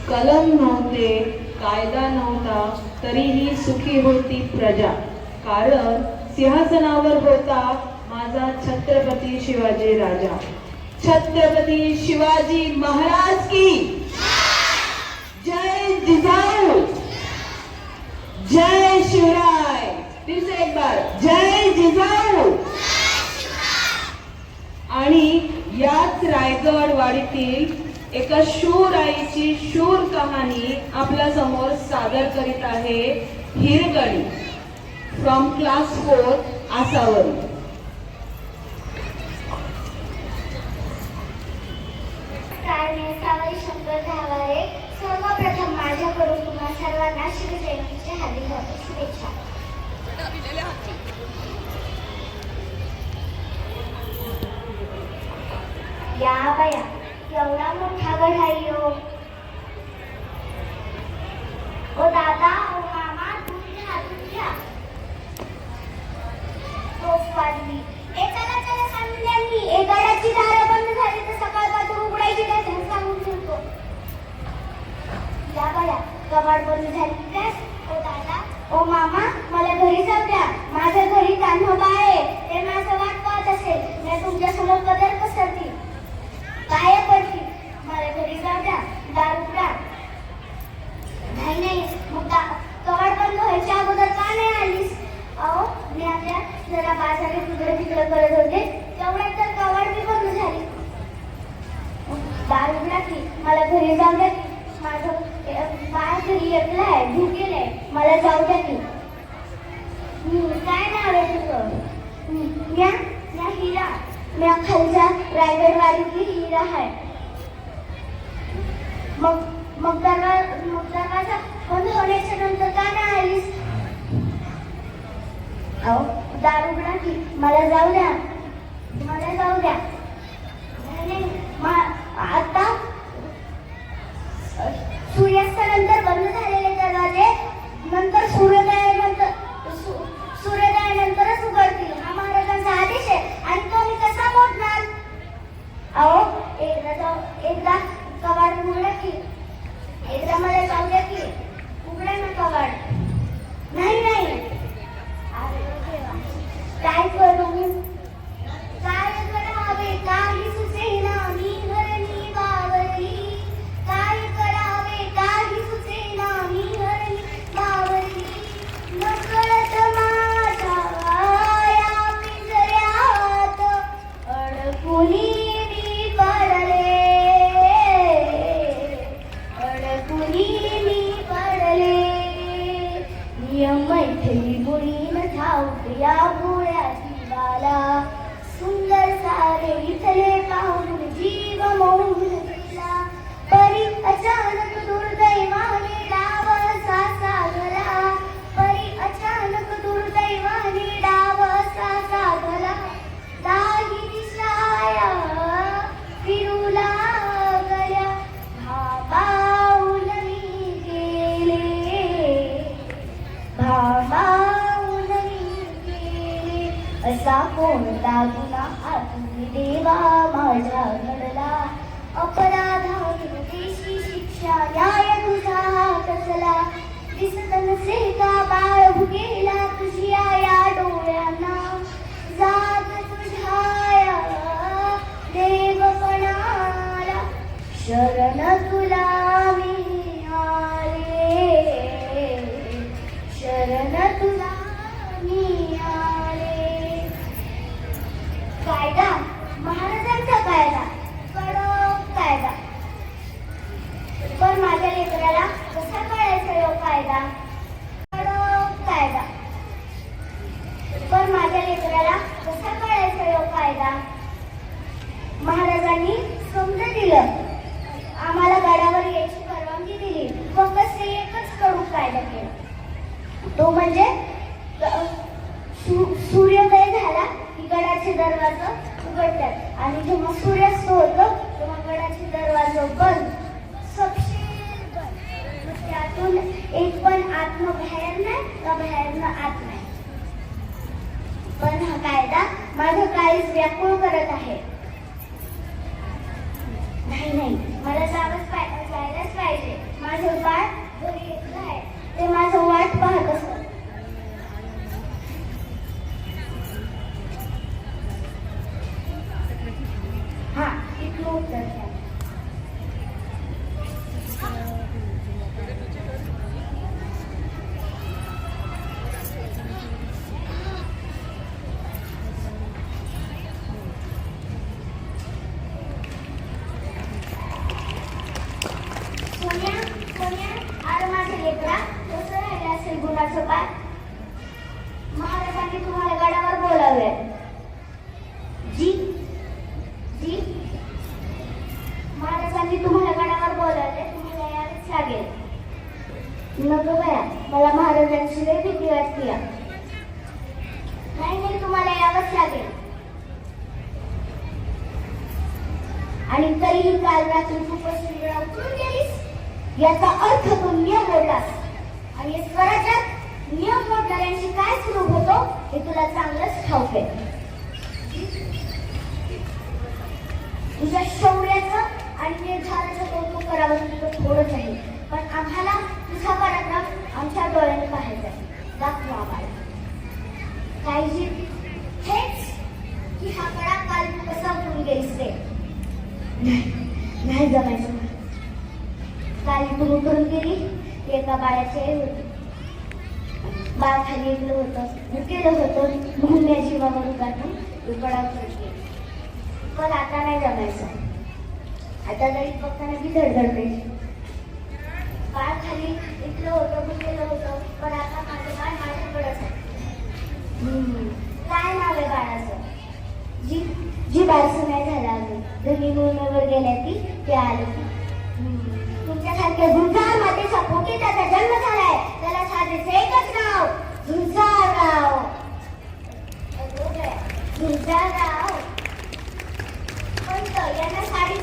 कलम नव्हते, कायदा नव्हता, तरीही सुखी होती प्रजा. कारण सिंहासनावर होता माझा छत्रपती शिवाजी राजा. छत्रपती शिवाजी महाराज की जय. जिजाऊ जय. शिवराय. फिर से एक बार जय जिजाऊ. आणि याच रायगड वाडीतील एका शूर आईची शूर कहाणी आपल्या समोर सादर करीत आहे हिरगणी फ्रॉम क्लास 4 आसावरी. शंकर धावारे. सर्वप्रथम माझ्याकडून तुम्हा सर्वांना शिवजयंतीच्या हार्दिक शुभेच्छा. या बाया, एवढा मोठा गड आहे हो. ओ दादा, ओ मामा, दूध घ्या. तोफ वाजली. ए चला चला, सांगून द्या मी. ए गडाची दारं बंद झाली तर सकाळपासून उघडायची काय सांगून ठेवतो. या बाया, कबाड बंद झाली काय. ओ दादा, ओ मामा, मला घरी जाऊ द्या. माझ्या घरी कान्होबा आहे. ते माझं वाट पाहत असेल. मी तुमच्या समोर कदर पसरती, काय पडती. मला घरी जाऊ द्या. दार उघडा. नाही, मग कबाड बंद व्हायच्या अगोदर का नाही आलीस. अहो, मी आपल्या जरा बाजारात तिकडं करत होते, तेवढ्यात तर कबाड बी बंद झाली. दार उघडा की, मला घरी जाऊ द्या की. माझं बाळ घरी एकलं आहे, भुकेलंय. मला जाऊ द्या की. काय नाव आहे तुझं. म्या हिरा. म्या खालच्या रायगडवाडीतली हिरा आहे. मग दरवाजा बंद होण्याच्या नंतर का नाही आलीस. अहो, दार उघडा की, मला जाऊ द्या. नाही, आता सूर्यास्तानंतर बंद झालेले दरवाजे नंतर सूर्योदयानंतरच उघडतील. हा महाराजांचा आदेश आहे आणि तो मी कसा मोडणार. अहो, एकदा कबाड उघडा की. एकदा मला जाऊ द्या की. उघडा ना कबाड. नाही. काय करू. काय करावे काही सुचेना, मी हरणी बावरली. काय करावे काही सुचेना, मी हरणी बावरली. नकळत माझ्या या पिंजऱ्यात अडकुनी मी पडले. मैथिली मुळीन ठाऊक या भोळ्याची बाला. सुंदर सारे इथले पाहून जीव मोहून गेला. परी अचानक दुर्दैवाने डावसा सागला. परी अचानक दुर्दैवाने डावसा सागला. दाही दिशाया फिरू लागल्या. भाबाऊन मी गेले. असा कोणता गुन्हा आतून देवा माझ्या घडला. अपराधातून देशी शिक्षा न्याय तुझा कसला. दिसत नसे का बाळ भुकेला तुझ्या या डोळ्यांना. जात तुझ्या देवपणाला शरण तुला मी आले. शरण तुला मी आले. कायदा, महाराजांचा कायदा, कडक कायदा. पण माझ्या लेकराला कसा कळायचा यो कायदा. कडक कायदा. पण माझ्या लेकराला कसा कळायचा यो कायदा. महाराजांनी समज दिलं. आम्हाला गडावर यायची परवानगी दिली. फक्त एकच कडूक कायदा केला. तो म्हणजे सूर्योदय झाला की गडाचे दरवाजे उघडतात आणि जेव्हा सूर्यास्त होतो तेव्हा गडाचे दरवाजे बंद. सपशेल बंद. त्यातून एक पण आतनं बाहेर नाही का बाहेरनं आत नाही. पण हा कायदा माझं काळीच व्याकुळ करत आहे. नाही, मला जायलाच पाहिजे. माझं बाळ घरी येत नाही, ते माझं वाट पाहत असत. हा, इथलं उत्तर घ्या. सोन्या, सोन्या, अरे माझे लेकरा, कसं राहिले असेल गुणाचं पाय? महाराजांनी तुम्हाला गडावर बोलावले. जी जी महाराजांनी तुम्हाला गडावर बोलावले, तुम्हाला यावेच लागेल. नको बया, मला महाराजांची लय भीती वाटते. नाही नाही, तुम्हाला यावंच लागेल. आणि तरीही काल रात्री तू पसंतीला उतरून गेलीस, याचा अर्थ तू नियम मोडलास. आणि या स्वराज्यात नियम मोडणाऱ्यांची काय सुरू होतो हे तुला चांगलंच ठाऊक आहे. तुझ्या शौर्याचं आणि निर्धाराचं कौतुक करावं तुझं थोडंच आहे, पण आम्हाला तुझा पराक्रम आमच्या डोळ्याने पाहायचा आहे. दाखव आम्हाला. काळजी हेच की हा कडा काल तू कसा उतरून गेलीस ते. नाही जमायचं. काल तू उतरून गेली ती एका बाळाची आई होती. बाळ खाली ऐकलं होतं, भुकेलं होतं, म्हणून या जीवावर उगारून उकडा उतरून गेली. पण आता नाही जमायचं. आता तरी बघताना बी धडधडते. बाळ खाली ऐकलं होतं, भुकेलं होतं, पण आता माझं बाळ माझ्याकडेच आहे. काय नाव आहे बाळाचं? जी जी बारसं नाही झालं अजून, धनी मुंबईवर गेल्या ती आली. तुमच्यासारख्या झुंजार मातेच्या पोटी त्याचा जन्म झालाय. त्याला साधेच एकच नाव, झुंजारराव. झुंजारराव पंत यांना साडी